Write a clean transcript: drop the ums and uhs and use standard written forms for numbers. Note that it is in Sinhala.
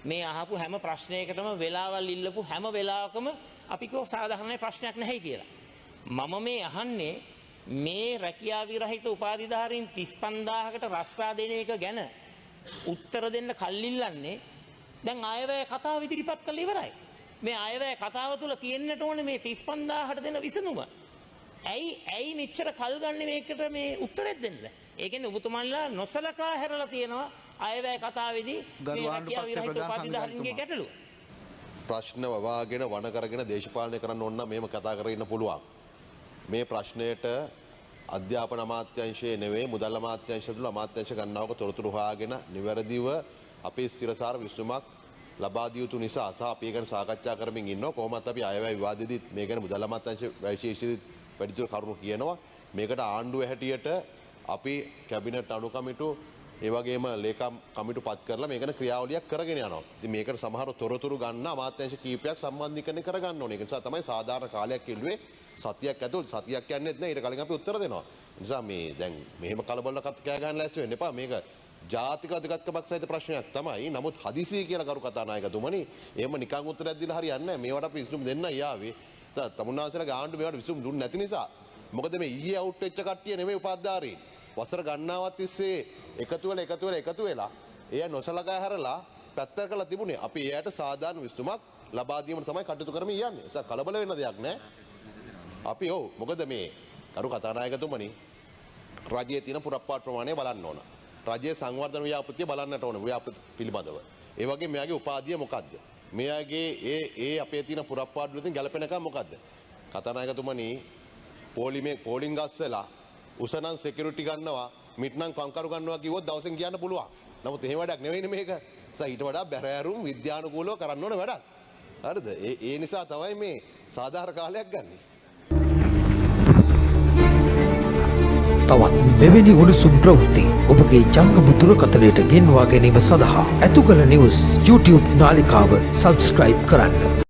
මේ අහපු හැම ප්‍රශ්නයකටම වෙලාවල් ඉල්ලපු හැම වෙලාවකම අපි කෝ සාධාරණ ප්‍රශ්නයක් නැහැ කියලා. මම මේ අහන්නේ මේ රැකියා විරහිත උපාධිධාරීන් 35000කට රස්සා දෙන එක ගැන උත්තර දෙන්න කල්ලිල්ලන්නේ දැන් අයවැය කතාව ඉදිරිපත් කළ ඉවරයි. මේ අයවැය කතාව තුල තියෙන්නට ඕනේ මේ 35000ට දෙන විසඳුම. ඇයි මෙච්චර කල් ගන්න මේකට මේ උත්තරයක් දෙන්න? ඒ කියන්නේ ඔබතුමන්ලා නොසලකා හැරලා තියෙනවා අයවැය කතාවේදී මේ රැකියා විරහිත උපාධිධාරීන්ගේ ගැටලුව. ප්‍රශ්න වවාගෙන වණ කරගෙන දේශපාලනය කරන්න ඕන නම් මෙහෙම කතා කරගෙන ඉන්න පුළුවන්. මේ ප්‍රශ්නයට අධ්‍යාපන අමාත්‍යාංශයේ නෙවෙයි මුදල් අමාත්‍යාංශය තුළ අමාත්‍යාංශ ගණනාවක තොරතුරු හොයාගෙන නිවැරදිව අපේ ස්ථිරසාර විසඳුමක් ලබා දිය යුතු නිසා සහ අපි ගැන සාකච්ඡා කරමින් ඉන්නවා. කොහොමත් අපි අයවැය විවාදෙදිත් මේ ගැන මුදල් අමාත්‍යාංශ විශේෂිත වැඩිදුර කරුණු කියනවා. මේකට ආණ්ඩුව හැටියට අපි කැබිනට් අනු කමිටු ඒ වගේම ලේකම් කමිටු පත් කරලා මේකන ක්‍රියාවලියක් කරගෙන යනවා. ඉතින් මේකට සමහර තොරතුරු ගන්න අමාත්‍යාංශ කීපයක් සම්බන්ධීකරණය කරගන්න ඕනේ. ඒ නිසා තමයි සාධාරණ කාලයක් ඉල්ලුවේ සතියක් ඇතුළත සතියක් යන්නේත් නැහැ. ඊට කලින් අපි උත්තර දෙනවා. ඒ නිසා මේ දැන් මෙහෙම කලබල කෑ ගන්න ලෑස්ති වෙන්න එපා. මේක ජාතික අධිකත්වයක් සහිත ප්‍රශ්නයක් තමයි. නමුත් හදිසිය කියලා කරු කතානායකතුමනි එහෙම නිකන් උත්තරයක් දීලා හරියන්නේ නැහැ. මේවට අපි විසඳුම් දෙන්න යාවේ. තමුන්නාන්සේලාගේ ආණ්ඩුව මේවට විසඳුම් දුන්නේ නැති නිසා. මොකද මේ ඊයේ අවුට් වෙච්ච කට්ටිය නෙමෙයි උපාධිධාරීන්. වසර ගණනාවක් තිස්සේ එකතු වෙලා එය නොසලකා හැරලා පැත්තට කරලා තිබුණේ. අපි එයාට සාධාරණ විසඳුමක් ලබා දීමට තමයි කටයුතු කරමින් යන්නේ. ඒක කලබල වෙන්න දෙයක් නැහැ. අපි මොකද මේ කරු කතානායකතුමනි රජයේ තියෙන පුරප්පාට ප්‍රමාණය බලන්න ඕන. රජයේ සංවර්ධන ව්‍යාපෘතිය බලන්නට ඕන ව්‍යාපෘති පිළිබඳව. ඒ වගේ මෙයාගේ උපාධිය මොකද්ද? මෙයාගේ ඒ අපේ තියෙන පුරප්පාට වලින් ගැලපෙනකම් මොකද්ද? කතානායකතුමනි පෝලිං ගස්සලා උසනම් සිකියුරිටි ගන්නවා මිට්නම් කංකරු ගන්නවා කිව්වොත් දවසෙන් කියන්න පුළුවන්. නමුත් එහෙම වැඩක් නෙවෙයිනේ මේක. ඊට වඩා බැරෑරුම් විද්‍යානුකූලව කරන්න ඕන වැඩක්. හරිද? ඒ නිසා තමයි මේ සාධාරණ කාලයක් ගන්නෙ. තවත් මෙවැනි උණුසුම් ප්‍රවෘත්ති ඔබගේ ජංගම දුරකථනයට ගෙන්වා ගැනීම සඳහා ඇතුකල නිවුස් YouTube නාලිකාව සබ්ස්ක්‍රයිබ් කරන්න.